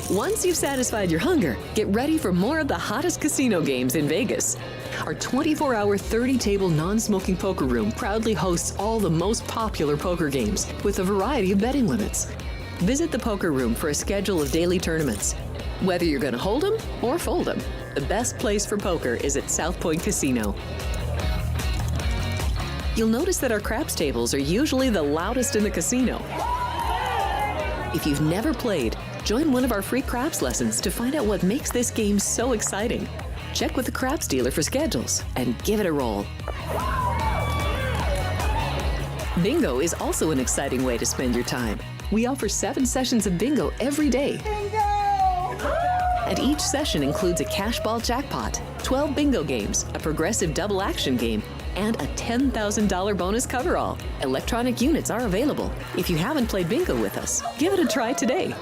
Once you've satisfied your hunger, get ready for more of the hottest casino games in Vegas. Our 24-hour, 30-table non-smoking poker room proudly hosts all the most popular poker games with a variety of betting limits. Visit the poker room for a schedule of daily tournaments. Whether you're going to hold 'em or fold 'em, the best place for poker is at South Point Casino. You'll notice that our craps tables are usually the loudest in the casino. If you've never played, join one of our free craps lessons to find out what makes this game so exciting. Check with the craps dealer for schedules and give it a roll. Bingo is also an exciting way to spend your time. We offer 7 sessions of bingo every day. Bingo! And each session includes a cash ball jackpot, 12 bingo games, a progressive double action game, and a $10,000 bonus coverall. Electronic units are available. If you haven't played bingo with us, give it a try today.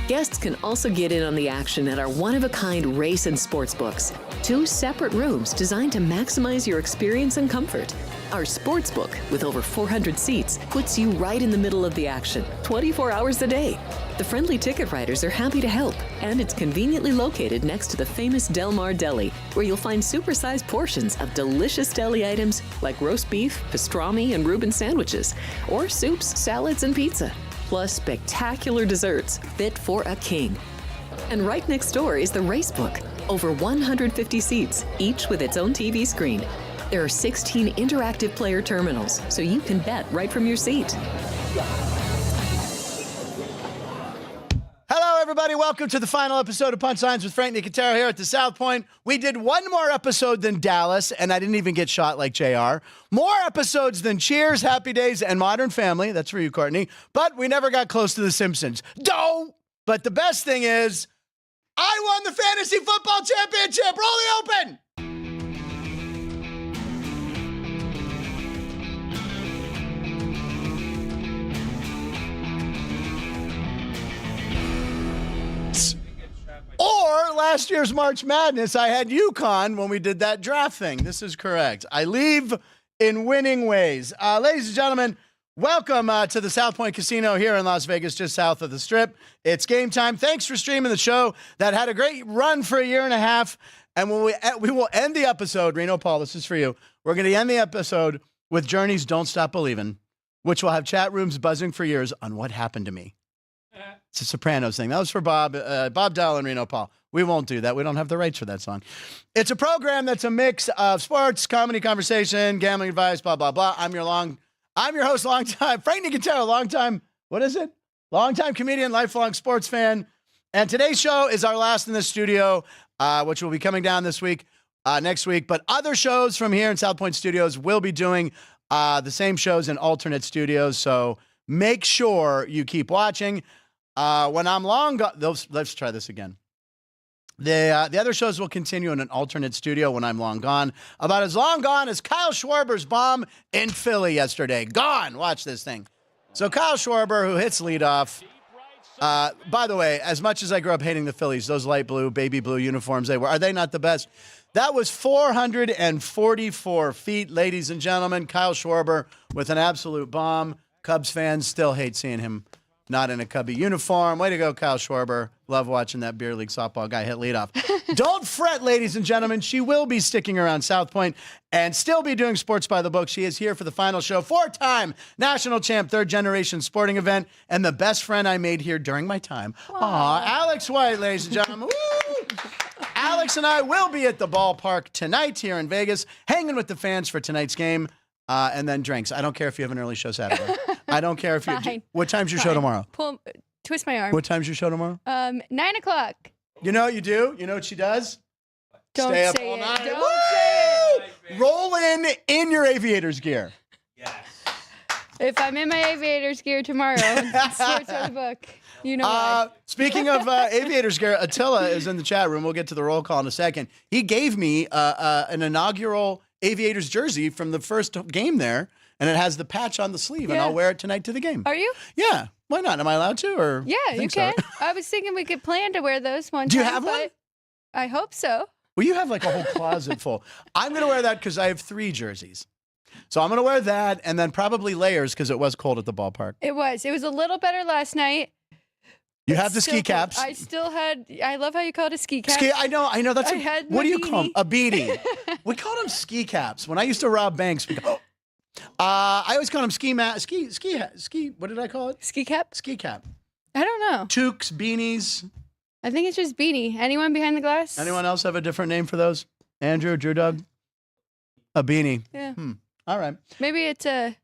Guests can also get in on the action at our one-of-a-kind race and sports books. 2 separate rooms designed to maximize your experience and comfort. Our sports book, with over 400 seats, puts you right in the middle of the action, 24 hours a day. The friendly ticket writers are happy to help, and it's conveniently located next to the famous Del Mar Deli, where you'll find supersized portions of delicious deli items like roast beef, pastrami, and Reuben sandwiches, or soups, salads, and pizza, plus spectacular desserts fit for a king. And right next door is the race book, over 150 seats, each with its own TV screen. There are 16 interactive player terminals, so you can bet right from your seat. Hello, everybody. Welcome to the final episode of Punchlines with Frank Nicotero here at the South Point. We did one more episode than Dallas, and I didn't even get shot like JR. More episodes than Cheers, Happy Days, and Modern Family. That's for you, Courtney. But we never got close to The Simpsons. Doh! But the best thing is, I won the Fantasy Football Championship. Roll the open! Or last year's March Madness, I had UConn when we did that draft thing. This is correct. I leave in winning ways. Ladies and gentlemen, welcome to the South Point Casino here in Las Vegas, just south of the Strip. It's game time. Thanks for streaming the show that had a great run for a year and a half. And when we will end the episode, Reno Paul, this is for you. We're going to end the episode with Journey's Don't Stop Believin', which will have chat rooms buzzing for years on what happened to me. It's a Sopranos thing. That was for Bob Dell and Reno Paul. We won't do that. We don't have the rights for that song. It's a program that's a mix of sports, comedy, conversation, gambling advice, blah, blah, blah. I'm your host, longtime, Frank Nicotero, longtime comedian, lifelong sports fan. And today's show is our last in the studio, which will be coming down next week. But other shows from here in South Point Studios will be doing the same shows in alternate studios. So make sure you keep watching. When I'm long gone, let's try this again. The other shows will continue in an alternate studio when I'm long gone. About as long gone as Kyle Schwarber's bomb in Philly yesterday. Gone. Watch this thing. So Kyle Schwarber, who hits leadoff. By the way, as much as I grew up hating the Phillies, those light blue, baby blue uniforms are they not the best? That was 444 feet, ladies and gentlemen. Kyle Schwarber with an absolute bomb. Cubs fans still hate seeing him not in a Cubby uniform. Way to go, Kyle Schwarber. Love watching that beer league softball guy hit leadoff. Don't fret, ladies and gentlemen. She will be sticking around South Point and still be doing sports by the book. She is here for the final show. 4-time national champ, third-generation sporting event, and the best friend I made here during my time. Aw, Alex White, ladies and gentlemen. Woo! Alex and I will be at the ballpark tonight here in Vegas, hanging with the fans for tonight's game. And then drinks. I don't care if you have an early show Saturday. I don't care if you. Fine. What time's your show tomorrow? Twist my arm. What time's your show tomorrow? 9 o'clock. You know what you do? You know what she does? Don't Stay up say all it. night. Don't Woo! say it. Roll in your aviators gear. Yes. If I'm in my aviators gear tomorrow, sports by the book. You know why. Speaking of aviators gear, Attila is in the chat room. We'll get to the roll call in a second. He gave me an inaugural Aviators jersey from the first game there, and it has the patch on the sleeve, and I'll wear it tonight to the game. Are you? Yeah. Why not? Am I allowed to? Or Yeah, you can. So. I was thinking we could plan to wear those one time. Do you have one? I hope so. Well, you have like a whole closet full. I'm going to wear that because I have 3 jerseys. So I'm going to wear that and then probably layers because it was cold at the ballpark. It was. It was a little better last night. You have the ski caps. I still had. I love how you call it a ski cap. I know. That's what do you call them? A beanie. We called them ski caps. When I used to rob banks, I always called them ski. What did I call it? Ski cap. Ski cap. I don't know. Toques, beanies. I think it's just beanie. Anyone behind the glass? Anyone else have a different name for those? Andrew, Drew Dog? A beanie. Yeah. All right. Maybe it's a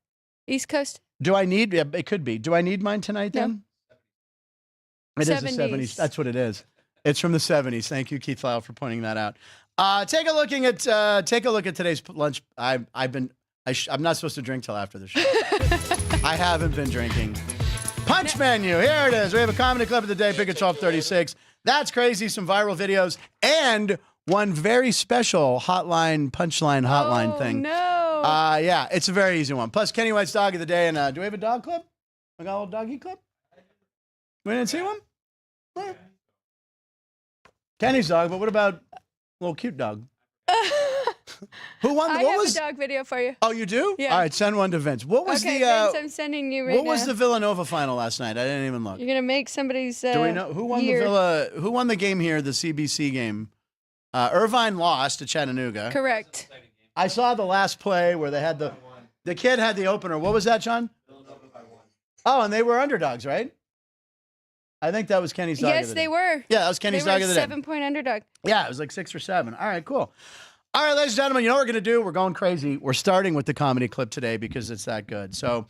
East Coast. Do I need? Yeah, it could be. Do I need mine tonight then? No. It is the 70s. That's what it is. It's from the 70s. Thank you, Keith Lyle, for pointing that out. Take a look at today's lunch. I'm not supposed to drink till after the show. I haven't been drinking. Punch menu. Here it is. We have a comedy clip of the day. Pick at 12:36. That's crazy. Some viral videos and one very special punchline thing. No. Yeah, it's a very easy one. Plus Kenny White's dog of the day. And do we have a dog clip? We got a little doggy clip? We didn't see one? Right. Kenny's dog, but what about a little cute dog? Who won? I have a dog video for you. Oh, you do? Yeah. All right, send one to Vince. What was Vince, I'm sending you right now. What was the Villanova final last night? I didn't even look. You're gonna make somebody's. Do we know who won Who won the game here? The CBC game. Irvine lost to Chattanooga. Correct. I saw the last play where they had the kid had the opener. What was that, John? Oh, and they were underdogs, right? I think that was Kenny's dog. Yes, they were. Yeah, that was Kenny's dog of the day. 7-point underdog. Yeah, it was like 6 or 7. All right, cool. All right, ladies and gentlemen, you know what we're going to do? We're going crazy. We're starting with the comedy clip today because it's that good. So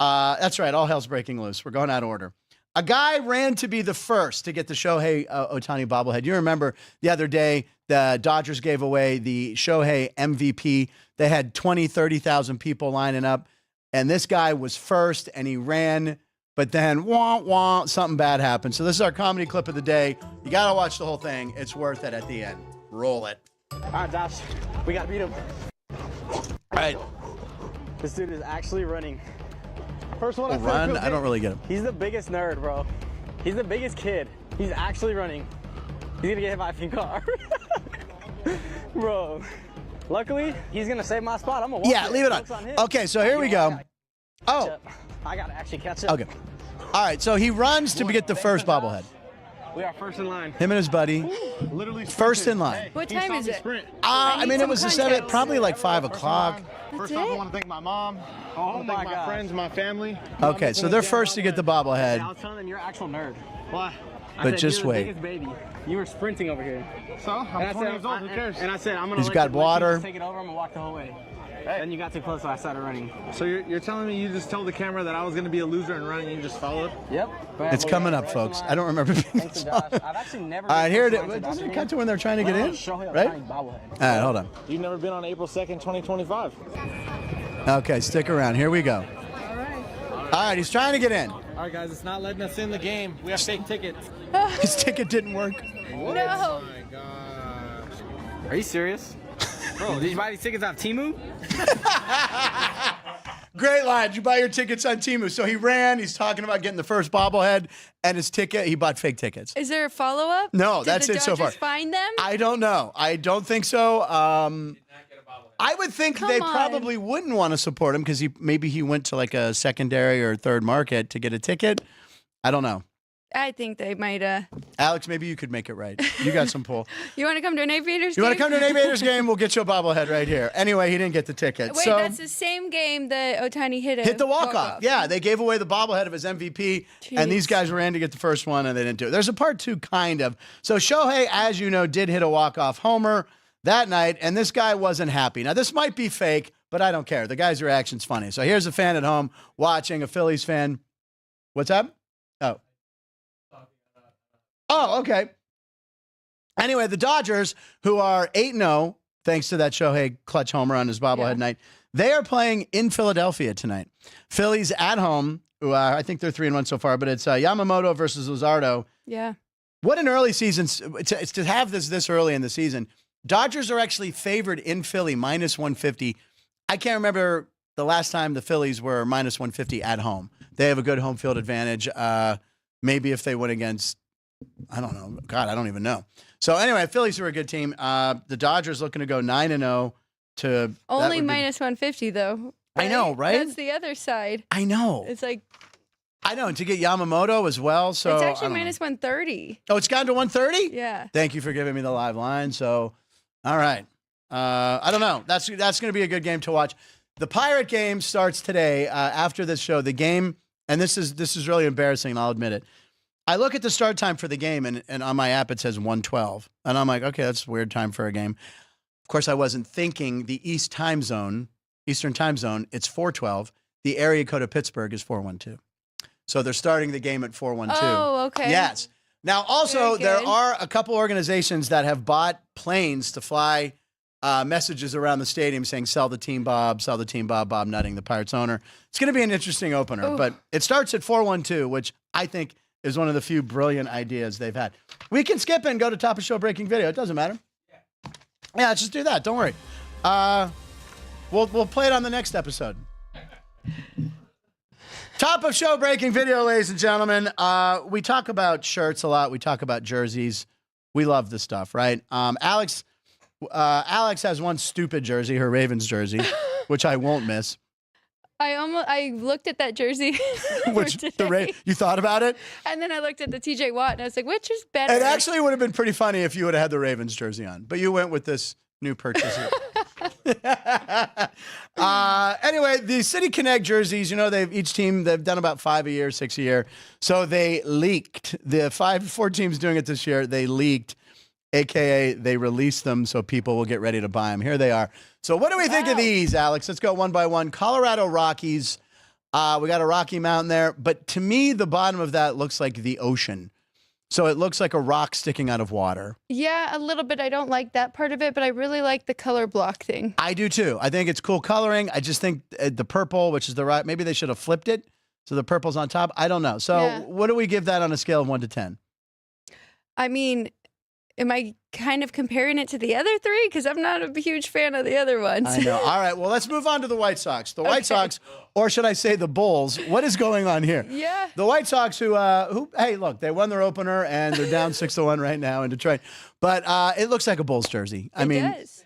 that's right. All hell's breaking loose. We're going out of order. A guy ran to be the first to get the Shohei Ohtani bobblehead. You remember the other day, the Dodgers gave away the Shohei MVP. They had 20, 30,000 people lining up. And this guy was first, and he ran. But then, something bad happened. So this is our comedy clip of the day. You got to watch the whole thing. It's worth it at the end. Roll it. All right, Josh, we got to beat him. All right. This dude is actually running. First one, Run? I don't really get him. He's the biggest nerd, bro. He's the biggest kid. He's actually running. He's going to get hit by a pink car. Bro. Luckily, he's going to save my spot. I'm going to walk leave it on. Okay, so here we go. I got to actually catch up. Okay. All right, so he runs to get the first bobblehead. We are first in line. Him and his buddy. Literally first in line. What time is it? I mean, it was probably like 5 o'clock. First off, I want to thank my mom. I want to thank my friends, my family. Okay, so they're first to get the bobblehead. I was telling them you're an actual nerd. Why? But just you're wait. The biggest baby. You were sprinting over here. So, I'm 20 years old. Who cares? And I said, I'm going to He's got water. Take it over. I'm going to walk the whole way. Then you got too close, so I started running. So you're telling me you just told the camera that I was going to be a loser and running and you just followed? Yep. It's coming up, folks. I don't remember being Thanks to Josh. I've actually never All right, here it is. Doesn't it cut to when they're trying to get in? Right? All right, hold on. You've never been on April 2nd, 2025. Okay, stick around. Here we go. All right, he's trying to get in. All right, guys, it's not letting us in the game. We have fake tickets. His ticket didn't work. What? No. Oh, my gosh. Are you serious? Bro, did you buy these tickets off Temu? Great line. Did you buy your tickets on Temu? So he ran. He's talking about getting the first bobblehead and his ticket. He bought fake tickets. Is there a follow-up? No, that's it so far. Did the Dodgers find them? I don't know. I don't think so. I would think they probably wouldn't want to support him because maybe he went to like a secondary or third market to get a ticket. I don't know. I think they might. Alex, maybe you could make it right. You got some pull. You want to come to an Aviators game? You want to come to an Aviators game? We'll get you a bobblehead right here. Anyway, he didn't get the ticket. Wait, so, that's the same game that Ohtani hit the walk-off. Yeah, they gave away the bobblehead of his MVP, and these guys ran to get the first one, and they didn't do it. There's a part 2, kind of. So Shohei, as you know, did hit a walk-off homer that night, and this guy wasn't happy. Now, this might be fake, but I don't care. The guy's reaction's funny. So here's a fan at home watching, a Phillies fan. What's up? Oh, okay. Anyway, the Dodgers, who are 8-0, thanks to that Shohei clutch homer on his bobblehead night, they are playing in Philadelphia tonight. Phillies at home. I think they're 3-1 so far, but it's Yamamoto versus Luzardo. Yeah. What an early season. To have this early in the season. Dodgers are actually favored in Philly, -150. I can't remember the last time the Phillies were -150 at home. They have a good home field advantage. Maybe if they went against, I don't know. God, I don't even know. So anyway, Phillies are a good team. The Dodgers looking to go 9-0 to only -150 though. Right? I know, right? That's the other side. I know. It's like I know, and to get Yamamoto as well. So It's actually I don't minus 130. know. Oh, it's gone to 130? Yeah. Thank you for giving me the live line. So, all right. I don't know. That's going to be a good game to watch. The Pirate game starts today after this show. The game, and this is really embarrassing, and I'll admit it. I look at the start time for the game, and on my app it says 1:12. And I'm like, okay, that's a weird time for a game. Of course, I wasn't thinking the Eastern time zone, it's 4:12. The area code of Pittsburgh is 412. So they're starting the game at 412. Oh, okay. Yes. Now, also, Very there good. are a couple organizations that have bought planes to fly messages around the stadium saying, sell the team, Bob, Bob Nutting, the Pirates owner. It's going to be an interesting opener, Ooh. but it starts at 412, which I think is one of the few brilliant ideas they've had. We can skip and go to Top of Show Breaking Video. It doesn't matter. Yeah, let's just do that. Don't worry. We'll play it on the next episode. Top of Show Breaking Video, ladies and gentlemen. We talk about shirts a lot. We talk about jerseys. We love this stuff, right? Alex has one stupid jersey, her Ravens jersey, which I won't miss. I looked at that jersey. Which today, you thought about it? and then I looked at the TJ Watt, and I was like, which is better? It actually would have been pretty funny if you would have had the Ravens jersey on, but you went with this new purchase. Anyway, the City Connect jerseys, they've done about 5 a year, 6 a year. So they leaked. The 4 teams doing it this year, they leaked, AKA they released them so people will get ready to buy them. Here they are. So what do we think of these, Alex? Let's go one by one. Colorado Rockies. We got a Rocky Mountain there, but to me, the bottom of that looks like the ocean. So it looks like a rock sticking out of water. Yeah, a little bit. I don't like that part of it, but I really like the color block thing. I do too. I think it's cool coloring. I just think the purple, which is the right, maybe they should have flipped it. So the purple's on top. I don't know. So Yeah. what do we give that on a scale of 1 to 10? I mean, am I kind of comparing it to the other 3? Because I'm not a huge fan of the other ones. I know. All right. Well, let's move on to the White Sox. The White Sox, or should I say the Bulls? What is going on here? Yeah. The White Sox who, hey, look, they won their opener and they're down 6-1 right now in Detroit. But it looks like a Bulls jersey. I mean, does.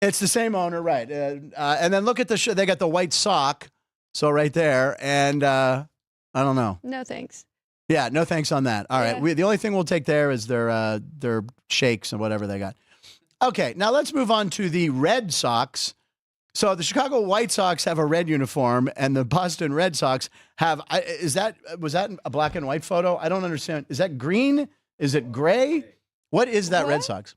it's the same owner, right? And then look at the they got the white sock, so right there. And I don't know. No thanks. Yeah, no thanks on that. All right, Yeah. the only thing we'll take there is their shakes and whatever they got. Okay, now let's move on to the Red Sox. So the Chicago White Sox have a red uniform, and the Boston Red Sox have. Was that a black and white photo? I don't understand. Is that green? Is it gray? What is that Red What? Sox?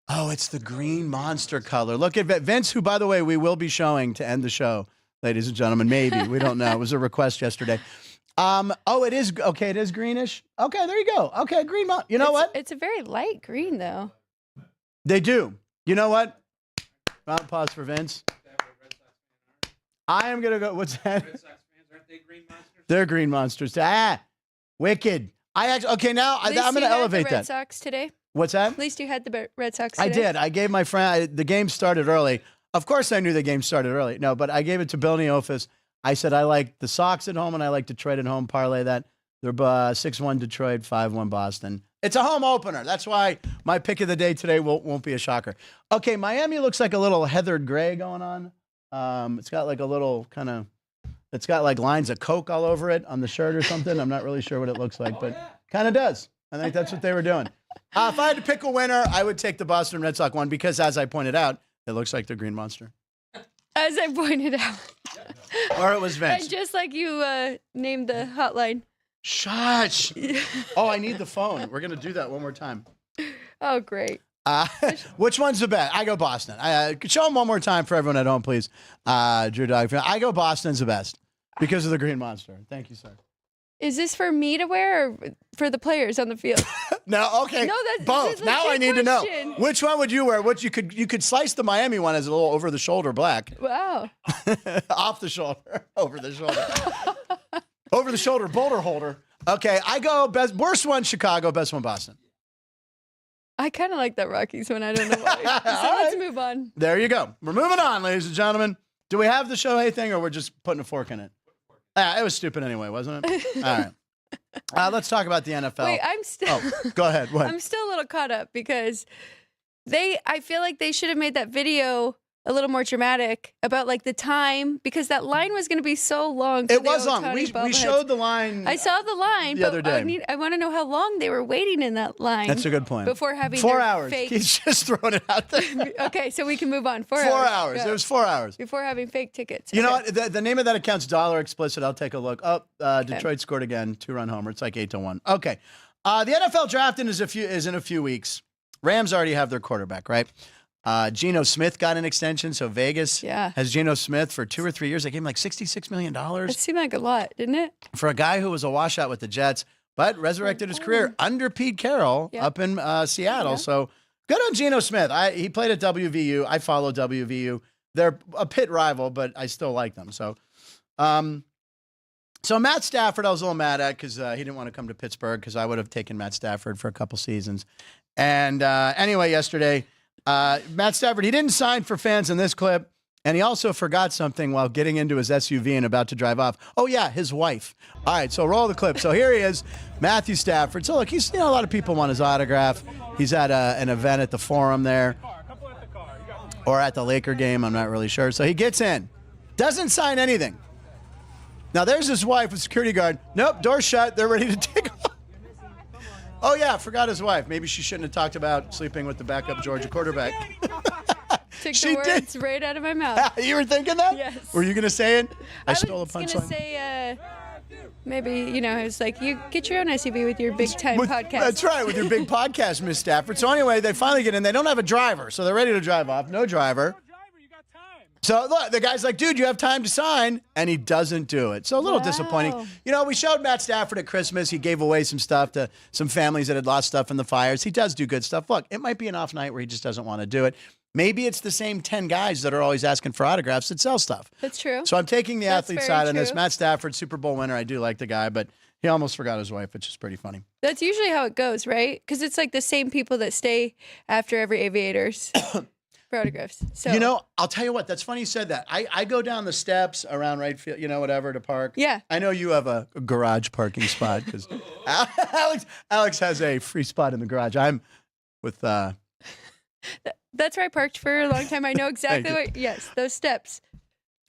Oh, it's the green monster color. Look at Vince, who, by the way, we will be showing to end the show, ladies and gentlemen. Maybe. We don't know. It was a request yesterday. Oh, it is. Okay, it is greenish. Okay, there you go. Okay, green. You know what? It's a very light green, though. They do. You know what? Round of applause for Vince. I am going to go. What's that? Red Sox fans, aren't they green monsters? They're green monsters. Wicked. Okay, now I'm going to You had elevate the Red that. Sox today. What's that? At least you had the Red Sox today. I did. I gave my friend, the game started early. Of course I knew the game started early. No, but I gave it to Bill Neofis. I said, I like the Sox at home and I like Detroit at home. Parlay that. They're 6-1 Detroit, 5-1 Boston. It's a home opener. That's why my pick of the day today won't be a shocker. Okay, Miami looks like a little heathered gray going on. It's got like a little kind of, it's got like lines of Coke all over it on the shirt or something. I'm not really sure what it looks like, but kind of does. I think that's what they were doing. If I had to pick a winner, I would take the Boston Red Sox one because, as I pointed out, it looks like the Green Monster. As I pointed out. Or it was Vince. And just like you named the hotline. Shush. Oh, I need the phone. We're going to do that one more time. Oh, great. Which one's the best? I go Boston. Show them one more time for everyone at home, please. Drew Dog. I go Boston's the best because of the Green Monster. Thank you, sir. Is this for me to wear or for the players on the field? No, okay. No, that's both. a Now I legit need to know. question. Which one would you wear? What you could slice the Miami one as a little over the shoulder black. Wow. Off the shoulder. Over the shoulder. Over the shoulder boulder holder. Okay, I go best worst one Chicago, best one Boston. I kind of like that Rockies one. I don't know why. So let's move on. There you go. We're moving on, ladies and gentlemen. Do we have the Shohei thing or we're just putting a fork in it? It was stupid anyway, wasn't it? All right. Let's talk about the NFL. Wait, I'm still. Oh, go ahead. What? I'm still a little caught up because I feel like they should have made that video a little more dramatic about like the time because that line was going to be so long. It was long. We showed the line. I saw the line the other day. I want to know how long they were waiting in that line. That's a good point. Before having 4 their hours. fake. He's just throwing it out there. Okay, so we can move on. 4 4 hours. hours. Go. It was 4 hours. Before having fake tickets. You know what? The name of that account's $. Explicit. I'll take a look. Oh, Detroit scored again. 2-run homer. It's like 8-1. Okay. The NFL draft is in a few weeks. Rams already have their quarterback, right? Geno Smith got an extension, so Vegas has Geno Smith for 2 or 3 years. They gave him like $66 million. It seemed like a lot, didn't it? For a guy who was a washout with the Jets, but resurrected his career under Pete Carroll up in Seattle. So good on Geno Smith. He played at WVU. I follow WVU. They're a pit rival, but I still like them. So, so Matt Stafford, I was a little mad at because he didn't want to come to Pittsburgh because I would have taken Matt Stafford for a couple seasons. And anyway, yesterday, Matt Stafford, he didn't sign for fans in this clip, and he also forgot something while getting into his SUV and about to drive off. Oh, yeah, his wife. All right, so roll the clip. So here he is, Matthew Stafford. So, look, he's, a lot of people want his autograph. He's at an event at the Forum there or at the Laker game. I'm not really sure. So he gets in, doesn't sign anything. Now, there's his wife with security guard. Nope, door shut. They're ready to take off. Oh, yeah, forgot his wife. Maybe she shouldn't have talked about sleeping with the backup Georgia quarterback. Took the words right out of my mouth. You were thinking that? Yes. Were you going to say it? I stole a punchline. I was going to say, maybe, it's like, you get your own SUV with your big-time podcast. That's right, with your big podcast, Miss Stafford. So anyway, they finally get in. They don't have a driver, so they're ready to drive off. No driver. So, look, the guy's like, dude, you have time to sign, and he doesn't do it. So a little disappointing. We showed Matt Stafford at Christmas. He gave away some stuff to some families that had lost stuff in the fires. He does do good stuff. Look, it might be an off night where he just doesn't want to do it. Maybe it's the same 10 guys that are always asking for autographs that sell stuff. That's true. So I'm taking the athlete side on this. Matt Stafford, Super Bowl winner. I do like the guy, but he almost forgot his wife, which is pretty funny. That's usually how it goes, right? Because it's like the same people that stay after every Aviators. For autographs. So I'll tell you what, that's funny you said that. I go down the steps around right field, whatever, to park. Yeah. I know you have a garage parking spot because Alex has a free spot in the garage. I'm with that's where I parked for a long time. I know exactly yes, those steps.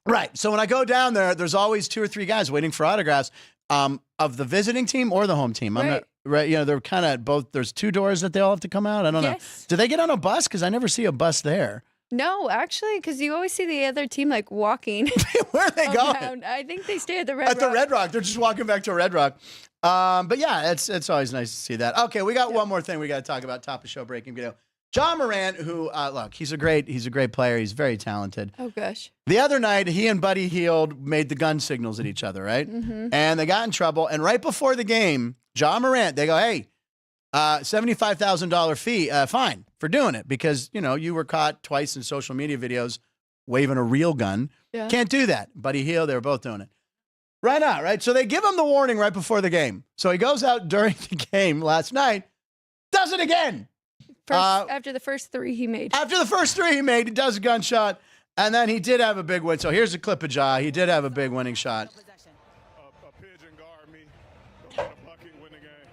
Right. So when I go down there, there's always 2 or 3 guys waiting for autographs of the visiting team or the home team. I'm not right. They're kind of both. There's 2 doors that they all have to come out. I don't know. Do they get on a bus? Because I never see a bus there. No, actually, because you always see the other team like walking. Where are they going? I think they stay at the Red Rock. At the Red Rock. They're just walking back to Red Rock. But yeah, it's always nice to see that. Okay, we got one more thing we got to talk about. Top of show breaking video. John Morant, who look, he's a great player. He's very talented. Oh gosh. The other night, he and Buddy Hield made the gun signals at each other, right? Mm-hmm. And they got in trouble. And right before the game, John Morant, they go, hey, $75,000 fee, fine for doing it because you were caught twice in social media videos waving a real gun. Yeah. Can't do that. Buddy Hield, they were both doing it. Right now, right? So they give him the warning right before the game. So he goes out during the game last night, does it again. After the first 3 he made. After the first 3 he made, he does a gunshot, and then he did have a big win. So here's a clip of Ja. He did have a big winning shot.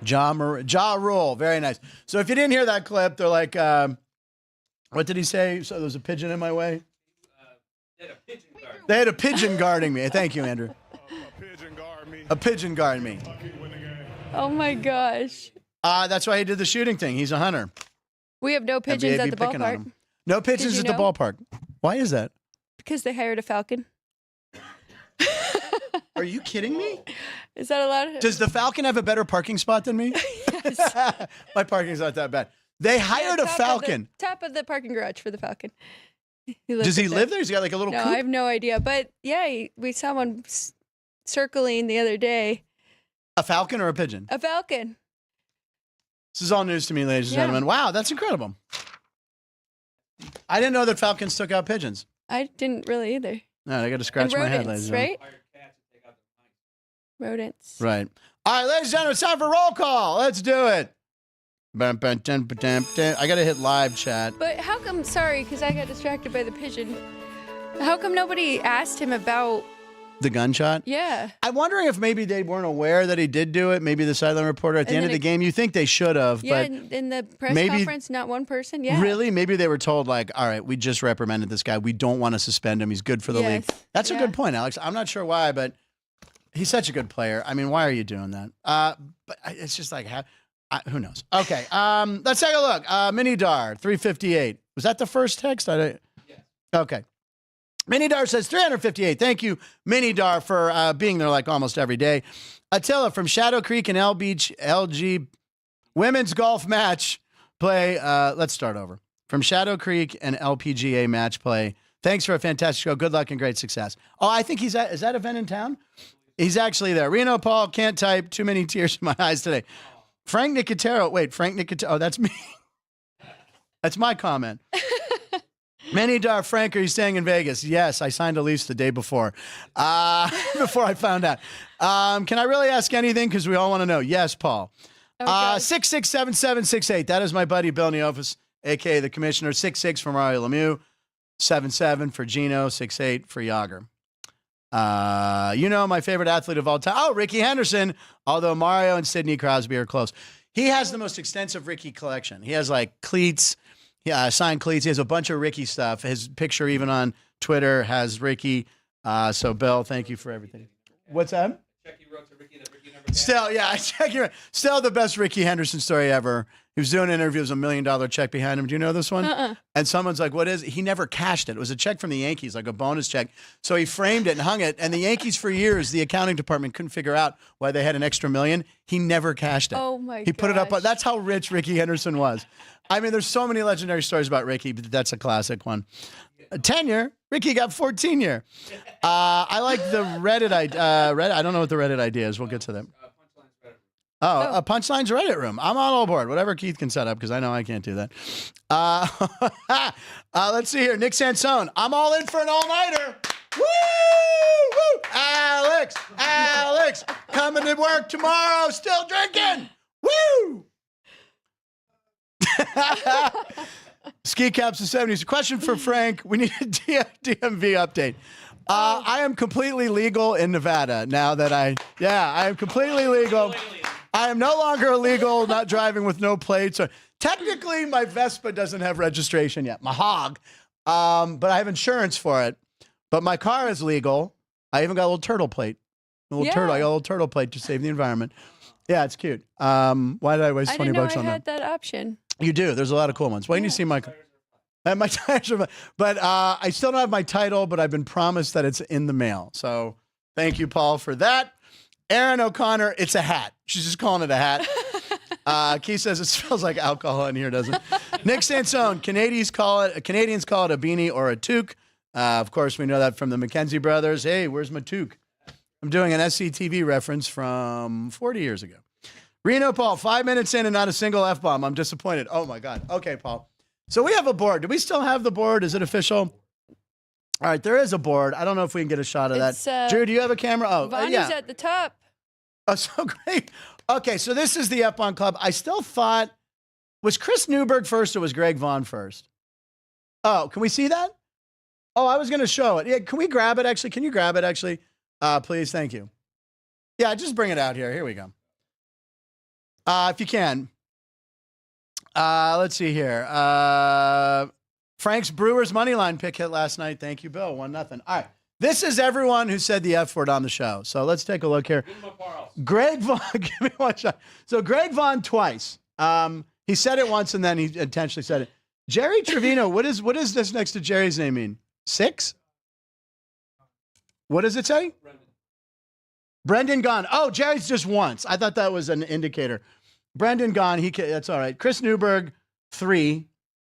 Ja Rule. Very nice. So if you didn't hear that clip, they're like, what did he say? So there was a pigeon in my way? They had a pigeon guarding me. Thank you, Andrew. A pigeon guard me. Oh, my gosh. That's why he did the shooting thing. He's a hunter. We have no pigeons at the ballpark. No pigeons at the ballpark. Why is that? Because they hired a falcon. Are you kidding me? Is that allowed? Does the falcon have a better parking spot than me? Yes. My parking's not that bad. They hired a falcon. Top of the parking garage for the falcon. Does he live there? He's got like a little coop? I have no idea. But yeah, we saw one circling the other day. A falcon or a pigeon? A falcon. This is all news to me, ladies and gentlemen. Wow, that's incredible. I didn't know that falcons took out pigeons. I didn't really either. No, I got to scratch my head, ladies and gentlemen. Right? Rodents. Right. All right, ladies and gentlemen, it's time for roll call. Let's do it. I got to hit live chat. But how come, sorry, because I got distracted by the pigeon. How come nobody asked him about The gunshot? Yeah. I'm wondering if maybe they weren't aware that he did do it. Maybe the sideline reporter at the end of the game, you think they should have. Yeah, but in the press conference, not one person. Yeah. Really? Maybe they were told, like, all right, we just reprimanded this guy. We don't want to suspend him. He's good for the league. That's a good point, Alex. I'm not sure why, but he's such a good player. I mean, why are you doing that? But it's just like, who knows? Okay, let's take a look. Mini Dar, 358. Was that the first text? Yes. Okay. Mini Dar says 358. Thank you, Mini Dar, for being there like almost every day. Attila from Shadow Creek and LG women's golf match play. Let's start over. From Shadow Creek and LPGA match play. Thanks for a fantastic show. Good luck and great success. Oh, I think is that event in town? He's actually there. Reno Paul, can't type. Too many tears in my eyes today. Frank Nicotero. Wait, Frank Nicotero. Oh, that's me. That's my comment. Many Dar, Frank, are you staying in Vegas? Yes, I signed a lease the day before. Before I found out. Can I really ask anything? Because we all want to know. Yes, Paul. 667768. That is my buddy Bill Neofus, a.k.a. the commissioner. 66 for Mario Lemieux. 77 for Gino. 68 for Yager. My favorite athlete of all time. Oh, Ricky Henderson. Although Mario and Sidney Crosby are close. He has the most extensive Ricky collection. He has like cleats. Signed cleats. He has a bunch of Ricky stuff. His picture even on Twitter has Ricky. So, Bill, thank you for everything. What's that? Check he wrote to Ricky that Ricky never Still the best Ricky Henderson story ever. He was doing interviews, $1 million check behind him. Do you know this one? And someone's like, what is it? He never cashed it. It was a check from the Yankees, like a bonus check. So he framed it and hung it. And the Yankees, for years, the accounting department couldn't figure out why they had an extra $1 million. He never cashed it. Oh, my God. He put it up. That's how rich Ricky Henderson was. I mean, there's so many legendary stories about Ricky, but that's a classic one. Tenure. Ricky got 14 year. I like the Reddit idea. I don't know what the Reddit idea is. We'll get to that. A Punchlines Reddit room. I'm on all board. Whatever Keith can set up, because I know I can't do that. Let's see here. Nick Sansone. I'm all in for an all-nighter. Woo! Woo! Alex, coming to work tomorrow, still drinking. Woo! Ski Caps of 70s. Question for Frank. We need a DMV update. I am completely legal in Nevada now that I am completely legal. I am no longer illegal, not driving with no plates. Technically, my Vespa doesn't have registration yet, my hog, but I have insurance for it. But my car is legal. I even got a little turtle plate. I got a little turtle plate to save the environment. Yeah, it's cute. Why did I waste $20 on that? I didn't know I had that option. You do. There's a lot of cool ones. Wait till you see my tires are, but I still don't have my title, but I've been promised that it's in the mail. So thank you, Paul, for that. Aaron O'Connor, it's a hat. She's just calling it a hat. Keith says it smells like alcohol in here, doesn't it? Nick Sansone, Canadians call it a beanie or a toque. Of course, we know that from the McKenzie brothers. Hey, where's my toque? I'm doing an SCTV reference from 40 years ago. Reno Paul, 5 minutes in and not a single F-bomb. I'm disappointed. Oh, my God. Okay, Paul. So we have a board. Do we still have the board? Is it official? All right, there is a board. I don't know if we can get a shot of that. Drew, do you have a camera? Oh, Vonnie's at the top. Oh, so great. Okay, so this is the F-bomb club. I still thought, was Chris Newberg first or was Greg Vaughn first? Oh, can we see that? Oh, I was going to show it. Yeah, can we grab it, actually? Can you grab it, actually? Please, thank you. Yeah, just bring it out here. Here we go. If you can. Let's see here. Frank's Brewers money line pick hit last night. Thank you, Bill. 1-0. All right. This is everyone who said the F word on the show. So let's take a look here. Greg Vaughn, give me one shot. So Greg Vaughn twice. He said it once and then he intentionally said it. Jerry Trevino, what is this next to Jerry's name mean? 6? What does it say? Brendan Gaughan. Oh, Jerry's just once. I thought that was an indicator. Brendan Gaughan, that's all right. Chris Newberg, 3.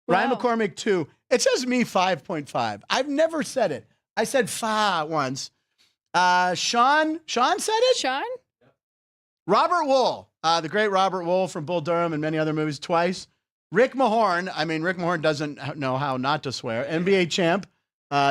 Wow. Ryan McCormick, 2. It says me 5.5. I've never said it. I said fa once. Sean said it? Sean? Robert Wool, the great Robert Wool from Bull Durham and many other movies, twice. Rick Mahorn. I mean, Rick Mahorn doesn't know how not to swear. NBA champ,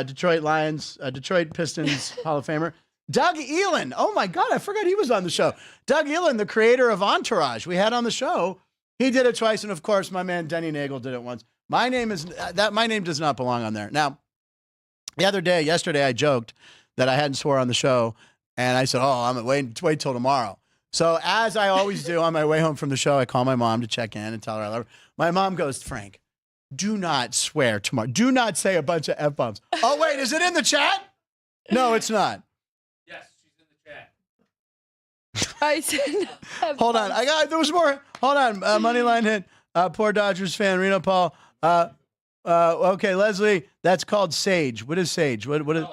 Detroit Pistons Hall of Famer. Doug Elin. Oh, my God. I forgot he was on the show. Doug Elin, the creator of Entourage, we had on the show. He did it twice. And, of course, my man Denny Nagel did it once. My name does not belong on there. Now, yesterday, I joked that I hadn't swore on the show. And I said, I'm wait till tomorrow. So as I always do on my way home from the show, I call my mom to check in and tell her I love her. My mom goes, Frank, do not swear tomorrow. Do not say a bunch of F-bombs. Oh, wait, is it in the chat? No, it's not. Yes, she's in the chat. I said no. Hold on. There was more. Hold on. Money line hit. Poor Dodgers fan, Reno Paul. Okay, Leslie, that's called sage. What is sage? What is?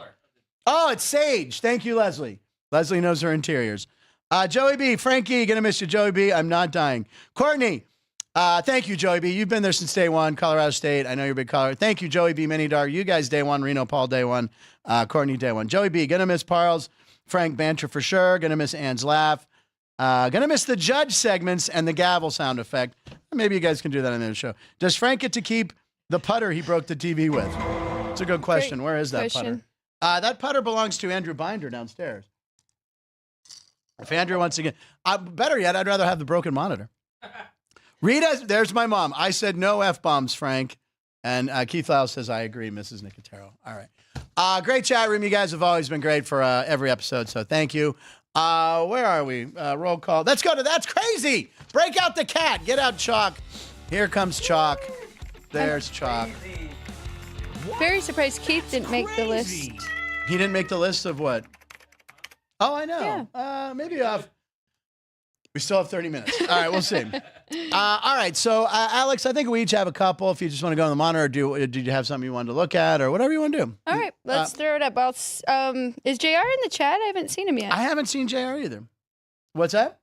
Oh, it's sage. Thank you, Leslie. Leslie knows her interiors. Joey B, Frankie, gonna miss you, Joey B. I'm not dying. Courtney, thank you, Joey B. You've been there since day one. Colorado State. I know you're a big Colorado. Thank you, Joey B. Mini Dark. You guys day one. Reno Paul day one. Courtney day one. Joey B. Gonna miss Parles. Frank banter for sure. Gonna miss Ann's laugh. Gonna miss the judge segments and the gavel sound effect. Maybe you guys can do that on the show. Does Frank get to keep the putter he broke the TV with? It's a good question. Great Where is that question. putter? That putter belongs to Andrew Binder downstairs. If Andrew wants to get, better yet, I'd rather have the broken monitor. Rita, there's my mom. I said no F-bombs, Frank. And Keith Lau says, I agree, Mrs. Nicotero. All right. Great chat room. You guys have always been great for every episode, so thank you. Where are we? Roll call. Let's go to That's Crazy. Break out the cat. Get out Chalk. Here comes Chalk. There's Chalk. Very surprised Keith didn't make the list. He didn't make the list of what? Oh, I know. Yeah. Maybe we still have 30 minutes. All right, we'll see. All right, so Alex, I think we each have a couple. If you just want to go on the monitor, did you have something you wanted to look at or whatever you want to do? All right, let's throw it up. Is JR in the chat? I haven't seen him yet. I haven't seen JR either. What's that?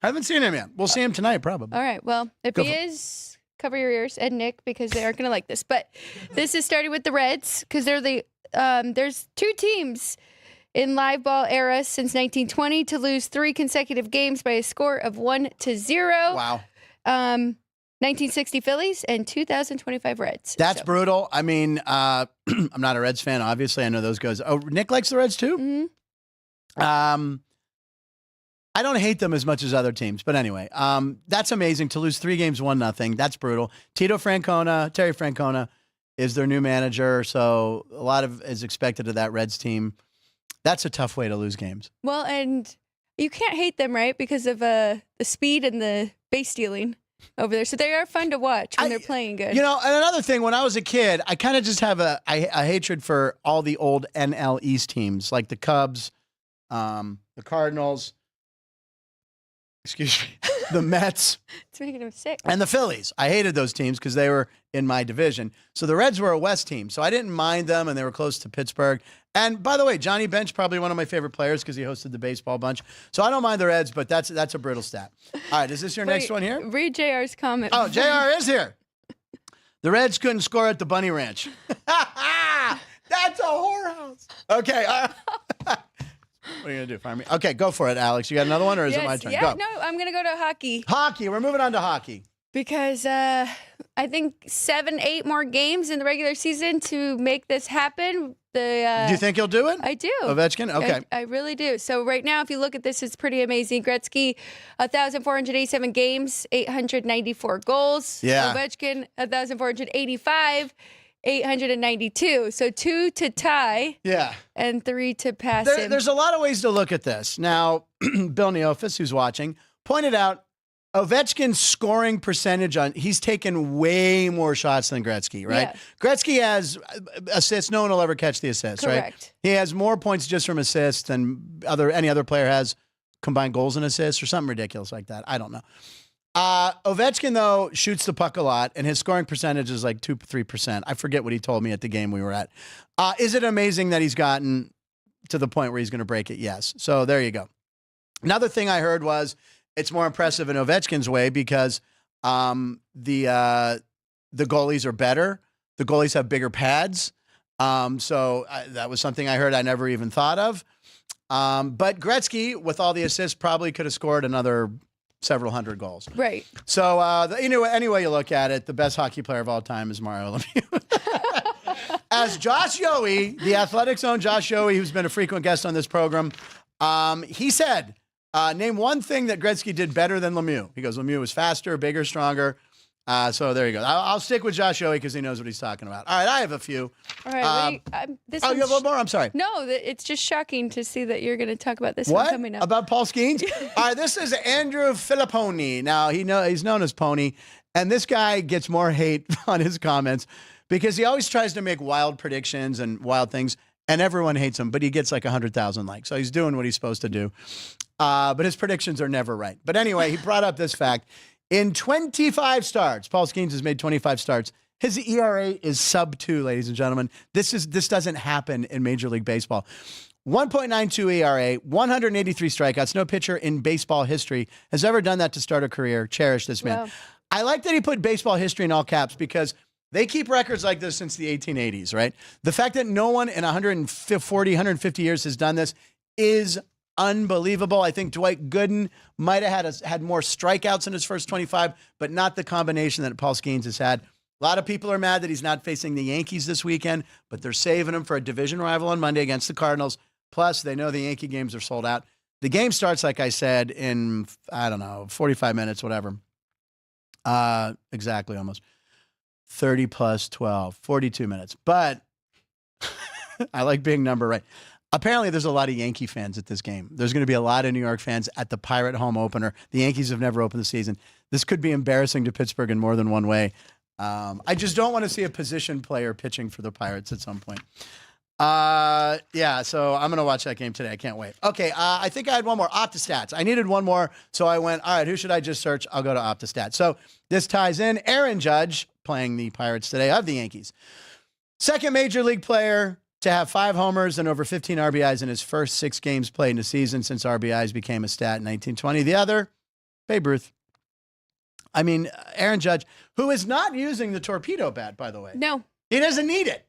I haven't seen him yet. We'll see him tonight, probably. All right, well, if he is, cover your ears, Ed and Nick, because they aren't going to like this. But this is starting with the Reds, because they're there's two teams in live ball era since 1920 to lose 3 consecutive games by a score of 1-0. Wow. 1960 Phillies and 2025 Reds. That's brutal. I mean, I'm not a Reds fan, obviously. I know those guys. Oh, Nick likes the Reds too? Mm-hmm. I don't hate them as much as other teams, but anyway, that's amazing to lose 3 games, 1-0. That's brutal. Terry Francona is their new manager, so a lot of is expected of that Reds team. That's a tough way to lose games. Well, and you can't hate them, right? Because of the speed and the base stealing over there. So they are fun to watch when they're playing good. You know, and another thing, when I was a kid, I kind of just have a hatred for all the old NL East teams, like the Cubs, the Cardinals, the Mets. It's making him sick. And the Phillies. I hated those teams because they were in my division. So the Reds were a West team. So I didn't mind them, and they were close to Pittsburgh. And by the way, Johnny Bench, probably one of my favorite players because he hosted the baseball bunch. So I don't mind the Reds, but that's a brutal stat. All right, is this your next one here? Read JR's comment. Oh, JR is here. The Reds couldn't score at the Bunny Ranch. That's a whorehouse. Okay. What are you going to do? Fire me? Okay, go for it, Alex. You got another one, or is it my turn? Yeah, Go. no, I'm going to go to hockey. Hockey. We're moving on to hockey. Because I think 7-8 more games in the regular season to make this happen. Do you think he'll do it? I do. Ovechkin? Okay. I really do. So right now, if you look at this, it's pretty amazing. Gretzky, 1,487 games, 894 goals. Yeah. Ovechkin, 1,485, 892. So 2 to tie. Yeah. And 3 to pass him. There's a lot of ways to look at this. Now, Bill Neofis, who's watching, pointed out Ovechkin's scoring percentage he's taken way more shots than Gretzky, right? Yeah. Gretzky has assists. No one will ever catch the assists, right? Correct. He has more points just from assists than any other player has combined goals and assists or something ridiculous like that. I don't know. Ovechkin, though, shoots the puck a lot, and his scoring percentage is like 2-3%. I forget what he told me at the game we were at. Is it amazing that he's gotten to the point where he's going to break it? Yes. So there you go. Another thing I heard was it's more impressive in Ovechkin's way because the goalies are better. The goalies have bigger pads. So that was something I heard I never even thought of. But Gretzky, with all the assists, probably could have scored another several hundred goals. Right. So any way you look at it, the best hockey player of all time is Mario Lemieux. As Josh Yohe, the Athletics' own Josh Yohe, who's been a frequent guest on this program, he said, name one thing that Gretzky did better than Lemieux. He goes, Lemieux was faster, bigger, stronger. So there you go. I'll stick with Josh Yohe because he knows what he's talking about. All right, I have a few. All right. This Oh, you have one more? I'm sorry. No, it's just shocking to see that you're going to talk about this one What? coming up. About Paul Skenes? All right, this is Andrew Filipponi. Now, he's known as Pony, and this guy gets more hate on his comments because he always tries to make wild predictions and wild things, and everyone hates him, but he gets like 100,000 likes. So he's doing what he's supposed to do. But his predictions are never right. But anyway, he brought up this fact. In 25 starts, Paul Skenes has made 25 starts. His ERA is sub 2, ladies and gentlemen. This doesn't happen in Major League Baseball. 1.92 ERA, 183 strikeouts. No pitcher in baseball history has ever done that to start a career. Cherish this man. Wow. I like that he put baseball history in all caps because they keep records like this since the 1880s, right? The fact that no one in 140, 150 years has done this is unbelievable. I think Dwight Gooden might have had more strikeouts in his first 25, but not the combination that Paul Skenes has had. A lot of people are mad that he's not facing the Yankees this weekend, but they're saving him for a division rival on Monday against the Cardinals. Plus, they know the Yankee games are sold out. The game starts, like I said, in, 45 minutes, whatever. Exactly, almost. 30 plus 12, 42 minutes. But I like being number right. Apparently, there's a lot of Yankee fans at this game. There's going to be a lot of New York fans at the Pirate home opener. The Yankees have never opened the season. This could be embarrassing to Pittsburgh in more than one way. I just don't want to see a position player pitching for the Pirates at some point. So I'm going to watch that game today. I can't wait. Okay, I think I had one more. OptaStats. I needed one more, so I went, all right, who should I just search? I'll go to OptaStats. So this ties in. Aaron Judge, playing the Pirates today of the Yankees. Second major league player to have 5 homers and over 15 RBIs in his first 6 games played in a season since RBIs became a stat in 1920. The other, Babe Ruth. I mean, Aaron Judge, who is not using the torpedo bat, by the way. No. He doesn't need it.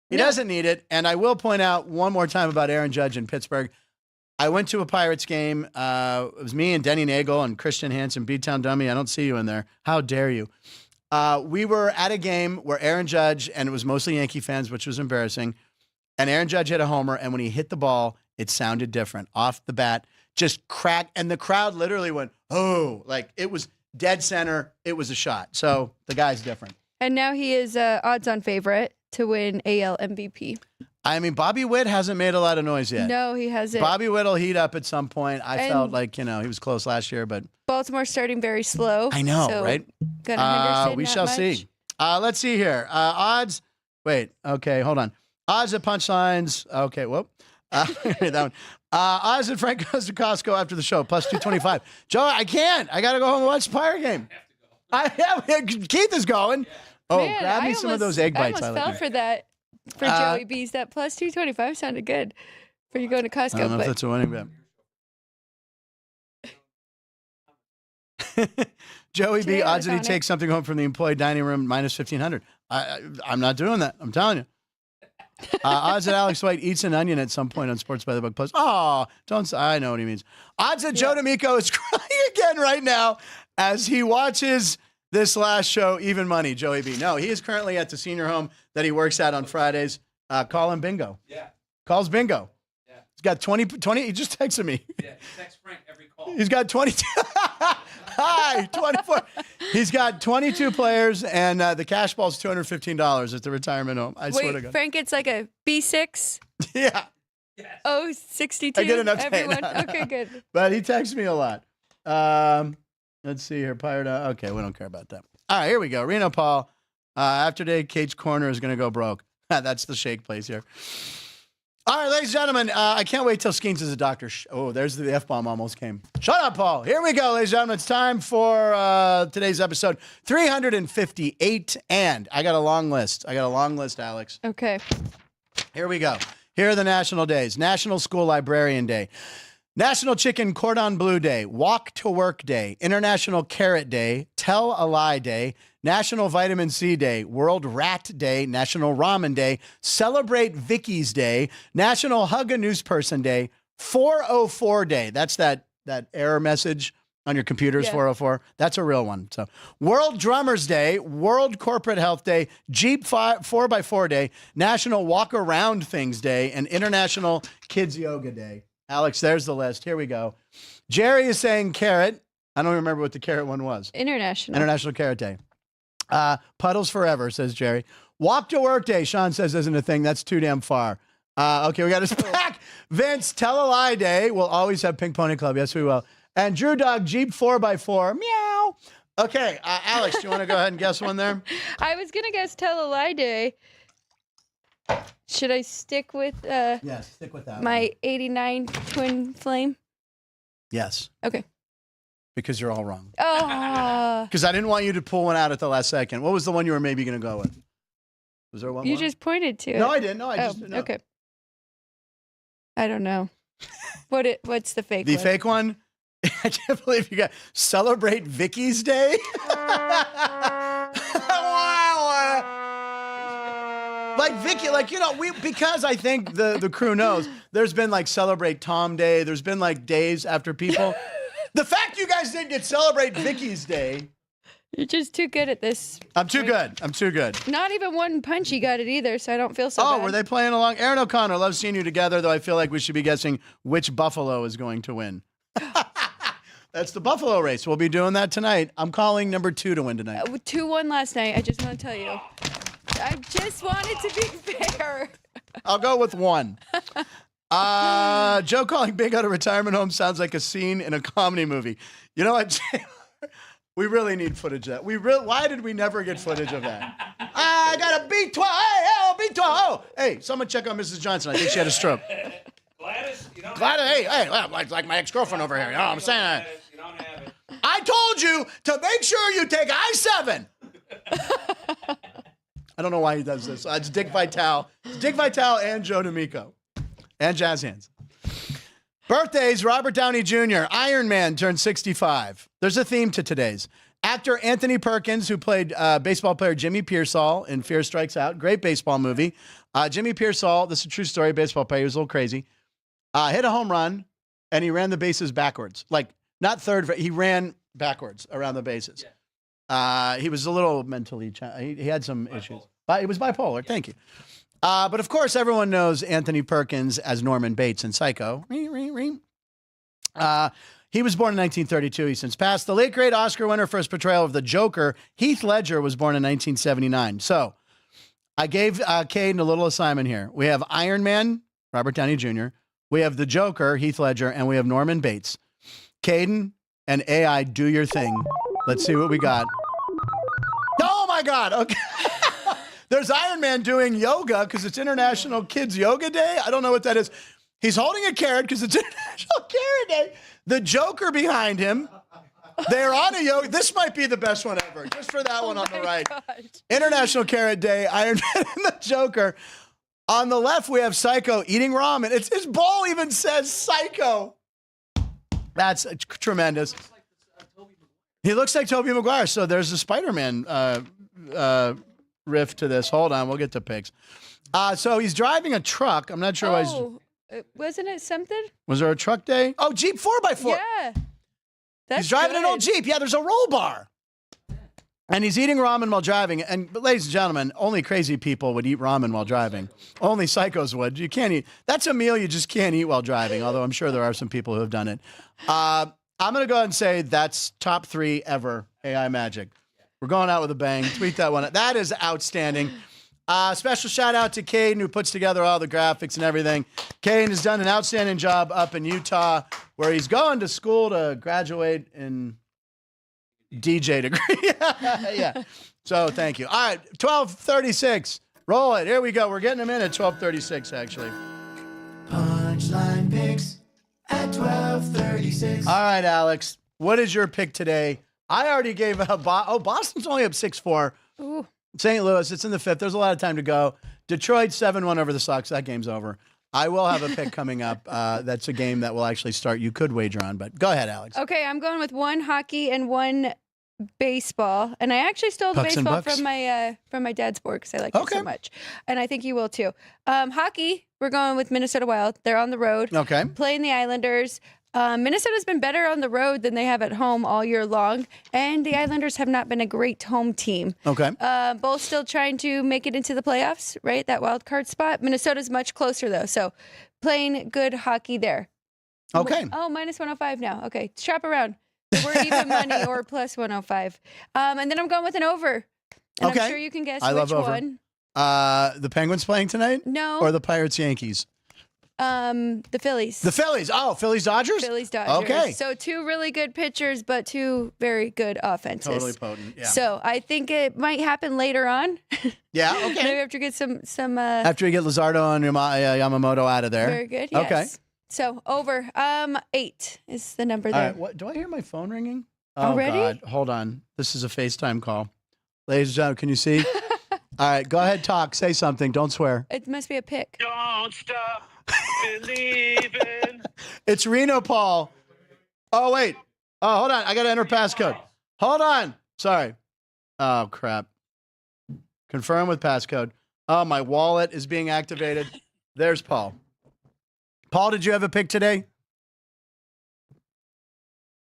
He doesn't need it. And I will point out one more time about Aaron Judge in Pittsburgh. I went to a Pirates game. It was me and Denny Nagel and Christian Hansen, B-Town Dummy. I don't see you in there. How dare you? We were at a game where Aaron Judge, and it was mostly Yankee fans, which was embarrassing, and Aaron Judge hit a homer, and when he hit the ball, it sounded different. Off the bat, just cracked, and the crowd literally went, oh, like it was dead center. It was a shot. So the guy's different. And now he is odds-on favorite to win AL MVP. I mean, Bobby Witt hasn't made a lot of noise yet. No, he hasn't. Bobby Witt will heat up at some point. I felt like, he was close last year, but Baltimore's starting very slow. I know, so right? Henderson, we not shall much. see. Let's see here. Odds. Wait. Okay, hold on. Odds at Punchlines. Okay, whoop. That one. Odds at Frank goes to Costco after the show, plus 225. Joe, I can't. I got to go home and watch the Pirate game. Keith is going. Yeah. Oh, Man, grab me some of those egg bites. I almost fell for that. For Joey B's, that plus 225 sounded good for you going to Costco. I don't know if that's a winning bet. Joey B, odds that he takes something home from the employee dining room, minus 1,500. I'm not doing that. I'm telling you. Odds that Alex White eats an onion at some point on Sports by the Book Post. Oh, I know what he means. Odds that Joe D'Amico is crying again right now as he watches this last show, Even Money, Joey B. No, he is currently at the senior home that he works at on Fridays. Call him Bingo. Yeah. Calls Bingo. Yeah. He's got 20, he just texted me. Yeah, text Frank every call. He's got 22. Hi, 24. He's got 22 players, and the cash ball's $215 at the retirement home. I swear to God. Frank gets like a B6. Yeah. Yes. Oh, 62. I get enough Everyone. no. Okay, good. But he texts me a lot. Let's see here. Pirate. Okay, we don't care about that. All right, here we go. Reno Paul. After day, Cage Corner is going to go broke. That's the shake place here. All right, ladies and gentlemen, I can't wait till Skenes is a doctor. Oh, there's the F-bomb almost came. Shut up, Paul. Here we go, ladies and gentlemen. It's time for today's episode 358, and I got a long list. Alex. Okay. Here we go. Here are the national days. National School Librarian Day. National Chicken Cordon Bleu Day, Walk to Work Day, International Carrot Day, Tell a Lie Day, National Vitamin C Day, World Rat Day, National Ramen Day, Celebrate Vicky's Day, National Hug a Newsperson Day, 404 Day. That's that error message on your computers, yeah. 404. That's a real one. So, World Drummers Day, World Corporate Health Day, Jeep 4x4 Day, National Walk Around Things Day, and International Kids Yoga Day. Alex, there's the list. Here we go. Jerry is saying carrot. I don't remember what the carrot one was. International Carrot Day. Puddles forever, says Jerry. Walk to work day, Sean says, isn't a thing. That's too damn far. Okay, we got us back. Vince, tell a lie day. We'll always have Pink Pony Club. Yes, we will. And Drew Dog, Jeep 4x4. Meow. Okay, Alex, do you want to go ahead and guess one there? I was going to guess tell a lie day. Should I stick with Yes, stick with that. my 89 twin flame? Yes. Okay. Because you're all wrong. Oh, Because I didn't want you to pull one out at the last second. What was the one you were maybe going to go with? Was there one you more? just pointed to it. No, I didn't. No, I just no. Okay. I don't know. What's the fake The one? fake one? I can't believe you got Celebrate Vicky's Day. Like Vicky, like, you know, because I think the crew knows there's been like Celebrate Tom Day. There's been like days after people. The fact you guys didn't get Celebrate Vicky's Day. You're just too good at this. I'm too good. I'm too good. Not even one punchy got it either, so I don't feel so bad. Were they playing along? Aaron O'Connor, love seeing you together, though I feel like we should be guessing which Buffalo is going to win. That's the Buffalo race. We'll be doing that tonight. I'm calling number 2 to win tonight. 2-1 last night. I just want to tell you. I just wanted to be fair. I'll go with 1. Joe calling Big out of retirement home sounds like a scene in a comedy movie. You know what? We really need footage of that. Why did we never get footage of that? I got a B12. Hey, B12. Hey, someone check on Mrs. Johnson. I think she had a stroke. Gladys, you don't Gladys, have hey, like my ex-girlfriend over here. You know what I'm saying? Gladys, you don't have it. I told you to make sure you take I-7. I don't know why he does this. It's Dick Vitale. It's Dick Vitale and Joe D'Amico. And Jazz Hands. Birthdays, Robert Downey Jr., Iron Man turned 65. There's a theme to today's. Actor Anthony Perkins, who played baseball player Jimmy Pearsall in Fear Strikes Out. Great baseball movie. Jimmy Pearsall, this is a true story, baseball player. He was a little crazy. Hit a home run, and he ran the bases backwards. Like, not third, he ran backwards around the bases. He was a little mentally challenged. He had some issues. He was bipolar. Thank you. But of course, everyone knows Anthony Perkins as Norman Bates in Psycho. He was born in 1932. He's since passed. The late great Oscar winner for his portrayal of the Joker, Heath Ledger, was born in 1979. So I gave Caden a little assignment here. We have Iron Man, Robert Downey Jr. We have the Joker, Heath Ledger, and we have Norman Bates. Caden and AI, do your thing. Let's see what we got. Oh my God! Okay. There's Iron Man doing yoga because it's International Kids Yoga Day. I don't know what that is. He's holding a carrot because it's International Carrot Day. The Joker behind him. They're on a yoga. This might be the best one ever. Just for that one on the right. Gosh. International Carrot Day, Iron Man and the Joker. On the left, we have Psycho eating ramen. His ball even says Psycho. That's tremendous. He looks like Tobey Maguire. So there's a Spider-Man riff to this. Hold on, we'll get to pics. So he's driving a truck. I'm not sure why wasn't it something? Was there a truck day? Oh, Jeep 4x4. Yeah. That's He's driving an good. old Jeep. Yeah, there's a roll bar. And he's eating ramen while driving. And ladies and gentlemen, only crazy people would eat ramen while driving. Only psychos would. You can't eat. That's a meal you just can't eat while driving, although I'm sure there are some people who have done it. I'm going to go ahead and say that's top 3 ever AI magic. We're going out with a bang. Tweet that one. That is outstanding. Special shout out to Caden, who puts together all the graphics and everything. Caden has done an outstanding job up in Utah, where he's going to school to graduate in DJ degree. Yeah. So thank you. All right, 12:36. Roll it. Here we go. We're getting them in at 12:36, actually. Punchline picks at 12:36. All right, Alex. What is your pick today? I already gave a Boston's only up 6-4. Ooh. St. Louis, it's in the 5th. There's a lot of time to go. Detroit 7-1 over the Sox. That game's over. I will have a pick coming up. That's a game that will actually start. You could wager on, but go ahead, Alex. Okay, I'm going with 1 hockey and 1 baseball, and I actually stole the Pucks and baseball bucks? from my dad's board because I like it Okay. so much, and I think you will too. Hockey, we're going with Minnesota Wild. They're on the road, Okay. playing the Islanders. Minnesota's been better on the road than they have at home all year long, and the Islanders have not been a great home team. Okay. Both still trying to make it into the playoffs, right? That wild card spot. Minnesota's much closer though, so playing good hockey there. Okay. Oh, minus 105 now. Okay, shop around. We're even money or plus 105. And then I'm going with an over. And Okay. I'm sure you can guess I which love over. one. The Penguins playing tonight? No. Or the Pirates Yankees? The Phillies. The Phillies. Oh, Phillies Dodgers? Phillies Dodgers. Okay. So 2 really good pitchers, but 2 very good offenses. Totally potent. Yeah. So I think it might happen later on. Yeah, okay. Maybe after you get some After you get Luzardo and Yamamoto out of there. very good. Okay. Yes. So over 8 is the number All there. right. What, do I hear my phone ringing? Oh, Already? God. Hold on. This is a FaceTime call. Ladies and gentlemen, can you see? All right. Go ahead. Talk. Say something. Don't swear. It must be a pick. Don't stop believing. It's Reno Paul. Oh, wait. Oh, hold on. I got to enter passcode. Hold on. Sorry. Oh, crap. Confirm with passcode. Oh, my wallet is being activated. There's Paul. Paul, did you have a pick today?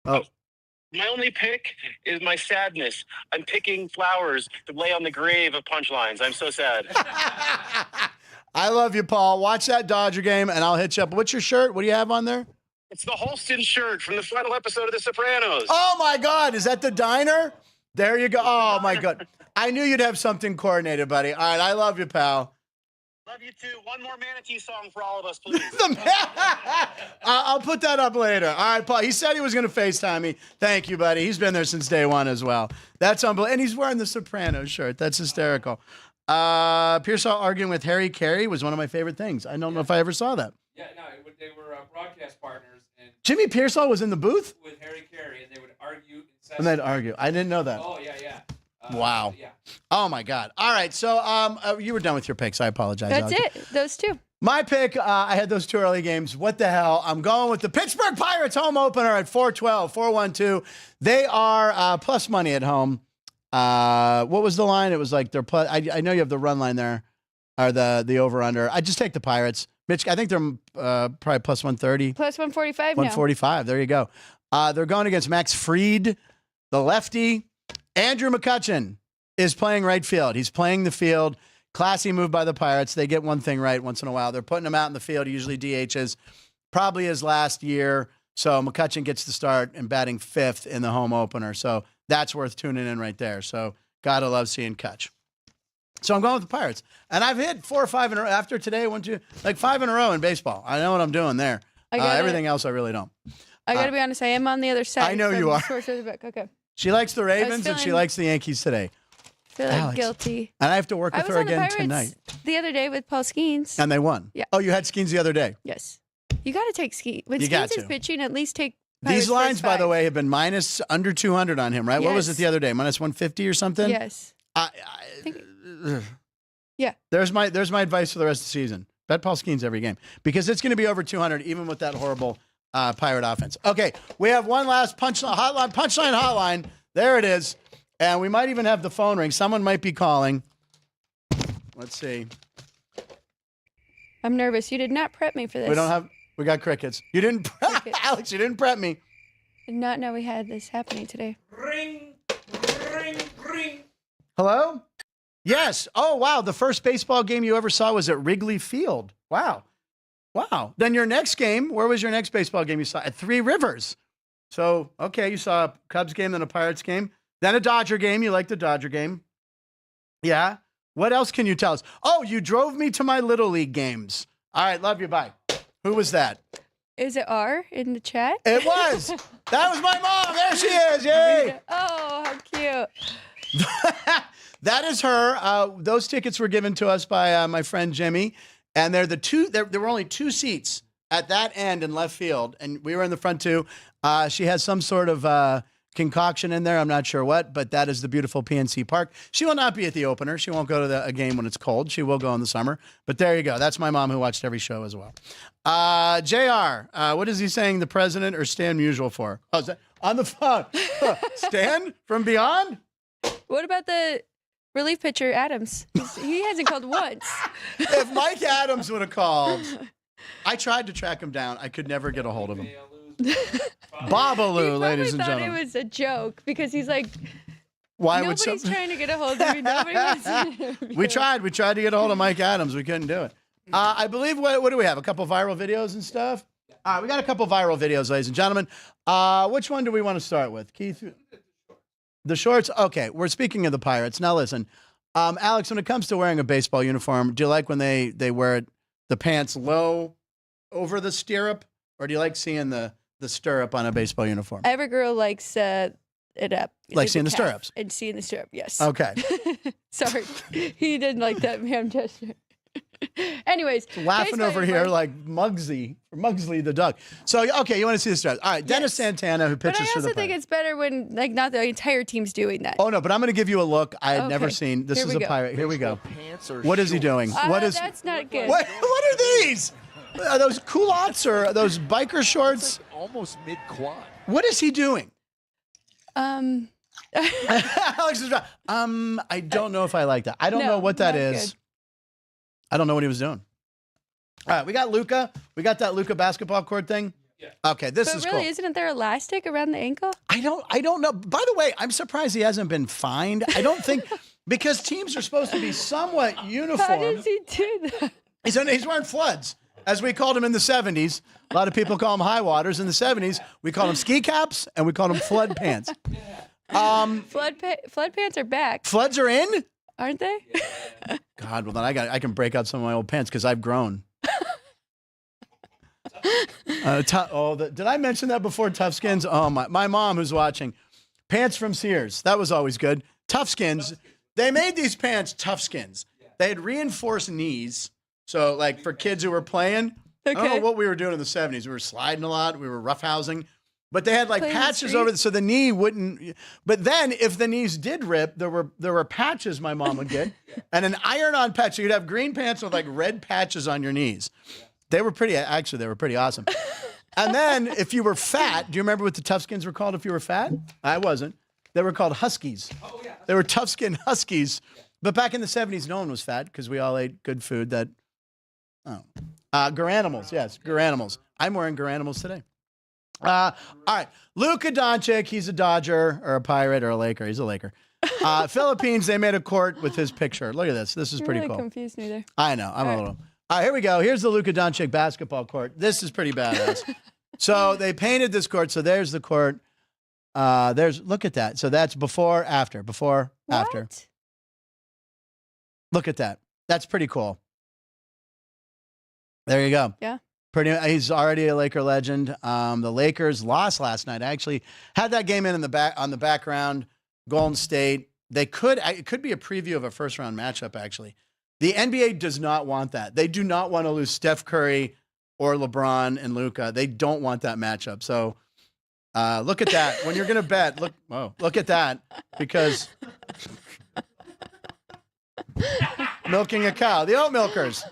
Oh. My only pick is my sadness. I'm picking flowers to lay on the grave of Punchlines. I'm so sad. I love you, Paul. Watch that Dodger game, and I'll hit you up. What's your shirt? What do you have on there? It's the Holston shirt from the final episode of The Sopranos. Oh, my God. Is that the diner? There you go. Oh, my God. I knew you'd have something coordinated, buddy. All right. I love you, pal. Love you too. One more Manatee song for all of us, please. I'll put that up later. All right, Paul. He said he was going to FaceTime me. Thank you, buddy. He's been there since day one as well. That's unbelievable. And he's wearing the Sopranos shirt. That's hysterical. Pearsall arguing with Harry Carey was one of my favorite things. I don't know if I ever saw that. Yeah, no, they were broadcast partners, and Jimmy Pearsall was in the booth? with Harry Carey, and they would argue And incessantly. they'd argue. I didn't know that. Oh yeah. Wow. Yeah. Oh, my God. All right. So you were done with your picks. I apologize. That's Alex. it. Those 2. My pick, I had those 2 early games. What the hell? I'm going with the Pittsburgh Pirates home opener at 412, 412. They are plus money at home. What was the line? It was like they're plus. I know you have the run line there, or the over-under. I just take the Pirates. Mitch, I think they're probably plus 130. Plus 145 now. 145. There you go. They're going against Max Fried, the lefty. Andrew McCutchen is playing right field. He's playing the field. Classy move by the Pirates. They get one thing right once in a while. They're putting him out in the field. He usually DHs. Probably his last year. So McCutchen gets to start and batting 5th in the home opener. So that's worth tuning in right there. So gotta love seeing Kutch. So I'm going with the Pirates. And I've hit 4 or 5 in a row. After today, 5 in a row in baseball. I know what I'm doing there. Everything else I really don't. I got to be honest. I am on the other side. I know from you are. source of the book. Okay. She likes the Ravens and she feeling- likes the Yankees today. I feel like Alex. guilty. And I have to work I with was her on the again Pirates tonight. the other day with Paul Skenes. And they won. Yeah. Oh, you had Skenes the other day. Yes. You got to take Ski. When You got Skenes is to. pitching, at least take These Pirates lines, first by the 5. way, have been minus under 200 on him, right? What was it Yes. the other day? Minus 150 or something? Yes. Yeah. There's my advice for the rest of the season. Bet Paul Skenes every game because it's going to be over 200 even with that horrible Pirate offense. Okay, we have one last punchline hotline. There it is. And we might even have the phone ring. Someone might be calling. Let's see. I'm nervous. You did not prep me for this. We got crickets. You didn't, Crickets. Alex, you didn't prep me. Did not know we had this happening today. Ring, ring, ring. Hello? Yes. Oh, wow. The first baseball game you ever saw was at Wrigley Field. Wow. Wow. Then your next game, where was your next baseball game you saw? At Three Rivers. So, okay, you saw a Cubs game, then a Pirates game, then a Dodger game. You liked the Dodger game. Yeah. What else can you tell us? Oh, you drove me to my Little League games. All right. Love you. Bye. Who was that? Is it R in the chat? It was. That was my mom. There she is. Yay. Oh, how cute. That is her. Those tickets were given to us by my friend Jimmy, and they're the two. There were only 2 seats at that end in left field, and we were in the front too. She has some sort of concoction in there. I'm not sure what, but that is the beautiful PNC Park. She will not be at the opener. She won't go to a game when it's cold. She will go in the summer. But there you go. That's my mom who watched every show as well. JR, what is he saying the president or Stan Musial for? Oh, is that on the phone? Stan from Beyond? What about the relief pitcher, Adams? He hasn't called once. If Mike Adams would have called, I tried to track him down. I could never get a hold of him. Babalu, ladies and He gentlemen. thought it was a joke because he's like, Why would nobody's some? trying to get a hold of me. Nobody wants to We tried. We tried to get a hold of Mike Adams. We couldn't do it. I believe. What do we have? A couple viral videos and stuff. We got a couple viral videos, ladies and gentlemen. Which one do we want to start with, Keith? The shorts, okay, we're speaking of the Pirates. Now listen, Alex, when it comes to wearing a baseball uniform, do you like when they wear the pants low over the stirrup, or do you like seeing the stirrup on a baseball uniform? Every girl likes it up. Like seeing the stirrups? And seeing the stirrup, yes. Okay. Sorry. He didn't like that man gesture. Anyways. Laughing over here like Muggsy the dog. So, okay, you want to see the stirrups. All right, Dennis Santana, who pitches for the But I also think it's better when, like, not the entire team's doing that. Oh, no, but I'm going to give you a look I had never seen. This is a Pirate. Here we go. What is he doing? That's not good. What are these? Are those culottes or are those biker shorts? Like almost mid-quad. What is he doing? Um, Alex is right. I don't know if I like that. I don't know what that is. Good. I don't know what he was doing. All right, we got Luka. We got that Luka basketball court thing. Yeah. Okay, this is really, cool. Isn't there elastic around the ankle? I don't know. By the way, I'm surprised he hasn't been fined. I don't think because teams are supposed to be somewhat uniform. How does he do that? He's wearing floods, as we called him in the 70s. A lot of people call them high waters. In the 70s, we called them ski caps and we called them flood pants. Flood pants are back, Floods are in? aren't they? God, well then I can break out some of my old pants because I've grown. Did I mention that before? Tough Skins. Oh my mom who's watching. Pants from Sears. That was always good. Tough Skins. They made these pants Tough Skins. They had reinforced knees. So like for kids who were playing, I don't know what we were doing in the 70s. We were sliding a lot. We were roughhousing. But they had like patches over so the knee wouldn't. But then if the knees did rip, there were patches my mom would get, and an iron-on patch. So you'd have green pants with like red patches on your knees. They were pretty awesome. And then if you were fat, do you remember what the Tough Skins were called if you were fat? I wasn't. They were called Huskies. Oh yeah. They were Tough Skin Huskies. But back in the 70s, no one was fat because we all ate good food that. Garanimals, yes, Garanimals. I'm wearing Garanimals today. All right, Luka Doncic, he's a Dodger or a Pirate or a Laker. He's a Laker. Philippines, they made a court with his picture. Look at this. This is pretty cool. Confused me there. I know. I'm a little. All right, here we go. Here's the Luka Doncic basketball court. This is pretty badass. So they painted this court. So there's the court. Look at that. So that's before, after. Look at that. That's pretty cool. There you go. Yeah. He's already a Laker legend. The Lakers lost last night. I actually had that game on the background. Golden State. It could be a preview of a first round matchup, actually. The NBA does not want that. They do not want to lose Steph Curry or LeBron and Luka. They don't want that matchup. So look at that. When you're going to bet, look at that, because milking a cow, the oat milkers.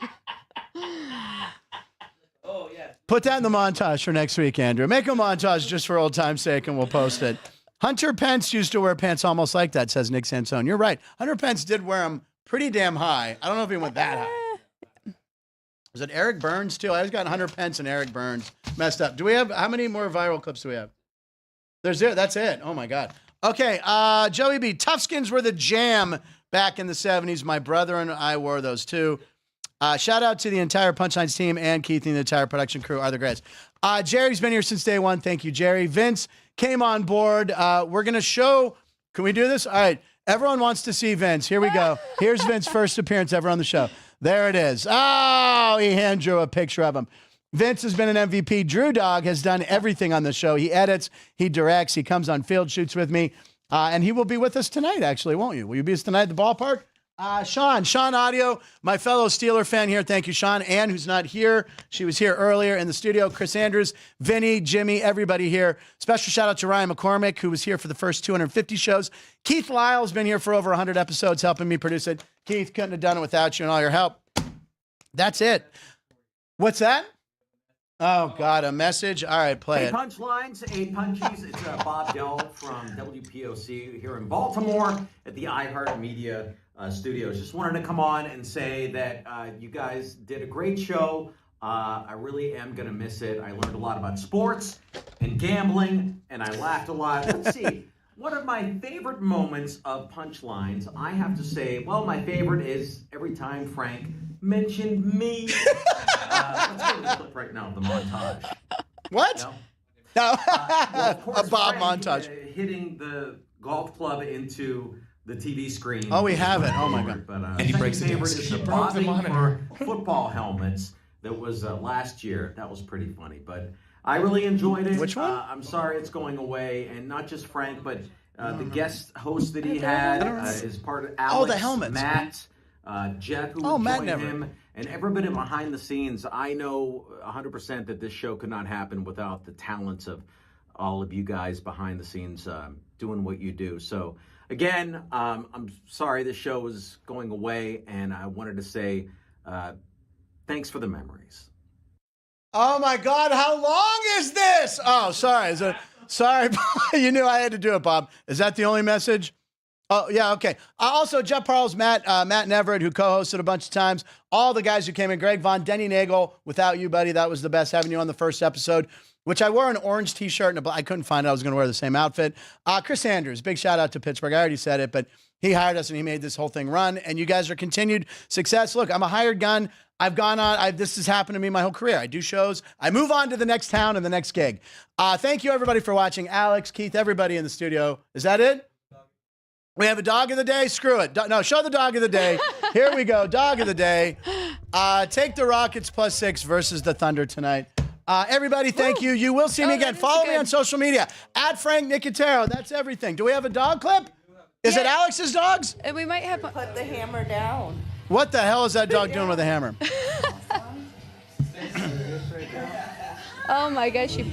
Put that in the montage for next week, Andrew. Make a montage just for old time's sake, and we'll post it. Hunter Pence used to wear pants almost like that, says Nick Sansone. You're right. Hunter Pence did wear them pretty damn high. I don't know if he went that high. Was it Eric Burns, too? I just got Hunter Pence and Eric Burns messed up. Do we have, how many more viral clips do we have? That's it. Oh, my God. Okay, Joey B. Tough Skins were the jam back in the 70s. My brother and I wore those, too. Shout out to the entire Punchlines team and Keith and the entire production crew are the greats. Jerry's been here since day one. Thank you, Jerry. Vince came on board. We're going to show. Can we do this? All right. Everyone wants to see Vince. Here we go. Here's Vince's first appearance ever on the show. There it is. Oh, he hand drew a picture of him. Vince has been an MVP. Drew Dog has done everything on the show. He edits, he directs, he comes on field shoots with me. And he will be with us tonight, actually, won't you? Will you be with us tonight at the ballpark? Sean Audio, my fellow Steeler fan here. Thank you, Sean. Ann, who's not here. She was here earlier in the studio. Chris Andrews, Vinny, Jimmy, everybody here. Special shout out to Ryan McCormick, who was here for the first 250 shows. Keith Lyle's been here for over 100 episodes, helping me produce it. Keith, couldn't have done it without you and all your help. That's it. What's that? Oh, God, a message. All right, play it. Punchlines, Punchies. It's Bob Dell from WPOC here in Baltimore at the iHeartMedia studios. Just wanted to come on and say that you guys did a great show. I really am going to miss it. I learned a lot about sports and gambling, and I laughed a lot. Let's see. One of my favorite moments of Punchlines, I have to say, well, my favorite is every time Frank mentioned me. Let's go to the clip right now, the montage. What? No? No. Well, of course, A Bob Frank, montage. hitting the golf club into the TV screen. Oh, we have it. Oh, my God. But, And he breaks the favorite disc. is He the broke the bobbing monitor. for football helmets. That was last year. That was pretty funny. But I really enjoyed it. Which one? I'm sorry it's going away. And not just Frank, but the guest host that he had is part of Alex, the helmets. Matt, Jeff, who Matt joined never. him, and everybody behind the scenes. I know 100% that this show could not happen without the talents of all of you guys behind the scenes doing what you do. So again, I'm sorry this show is going away, and I wanted to say thanks for the memories. Oh, my God. How long is this? Oh, sorry. Sorry. You knew I had to do it, Bob. Is that the only message? Oh, yeah, okay. Also, Jeff Parles, Matt Neverett, who co-hosted a bunch of times. All the guys who came in. Greg Vaughn, Denny Nagel. Without you, buddy, that was the best having you on the first episode, which I wore an orange T-shirt and a black. I couldn't find it. I was going to wear the same outfit. Chris Andrews, big shout out to Pittsburgh. I already said it, but he hired us and he made this whole thing run. And you guys are continued success. Look, I'm a hired gun. I've gone on. This has happened to me my whole career. I do shows. I move on to the next town and the next gig. Thank you, everybody, for watching. Alex, Keith, everybody in the studio. Is that it? We have a dog of the day. Screw it. No, show the dog of the day. Here we go. Dog of the day. Take the Rockets +6 versus the Thunder tonight. Everybody, thank you. You will see me again. Follow me on social media. @Frank Nicotero. That's everything. Do we have a dog clip? Is it Alex's dogs? And we might have. Put the hammer down. What the hell is that dog doing with a hammer? Oh my gosh, you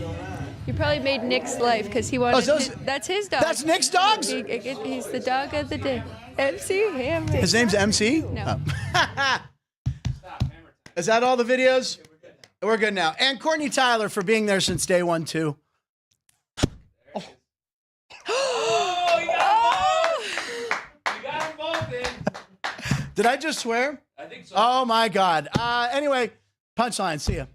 probably made Nick's life because he wanted. That's his dog. That's Nick's dogs? He's the dog of the day. MC Hammer. His name's MC? No. Oh. Is that all the videos? We're good now. And Courtney Tyler for being there since day one, too. You got them both in. Did I just swear? I think so. Oh, my God. Anyway, Punchline. See ya.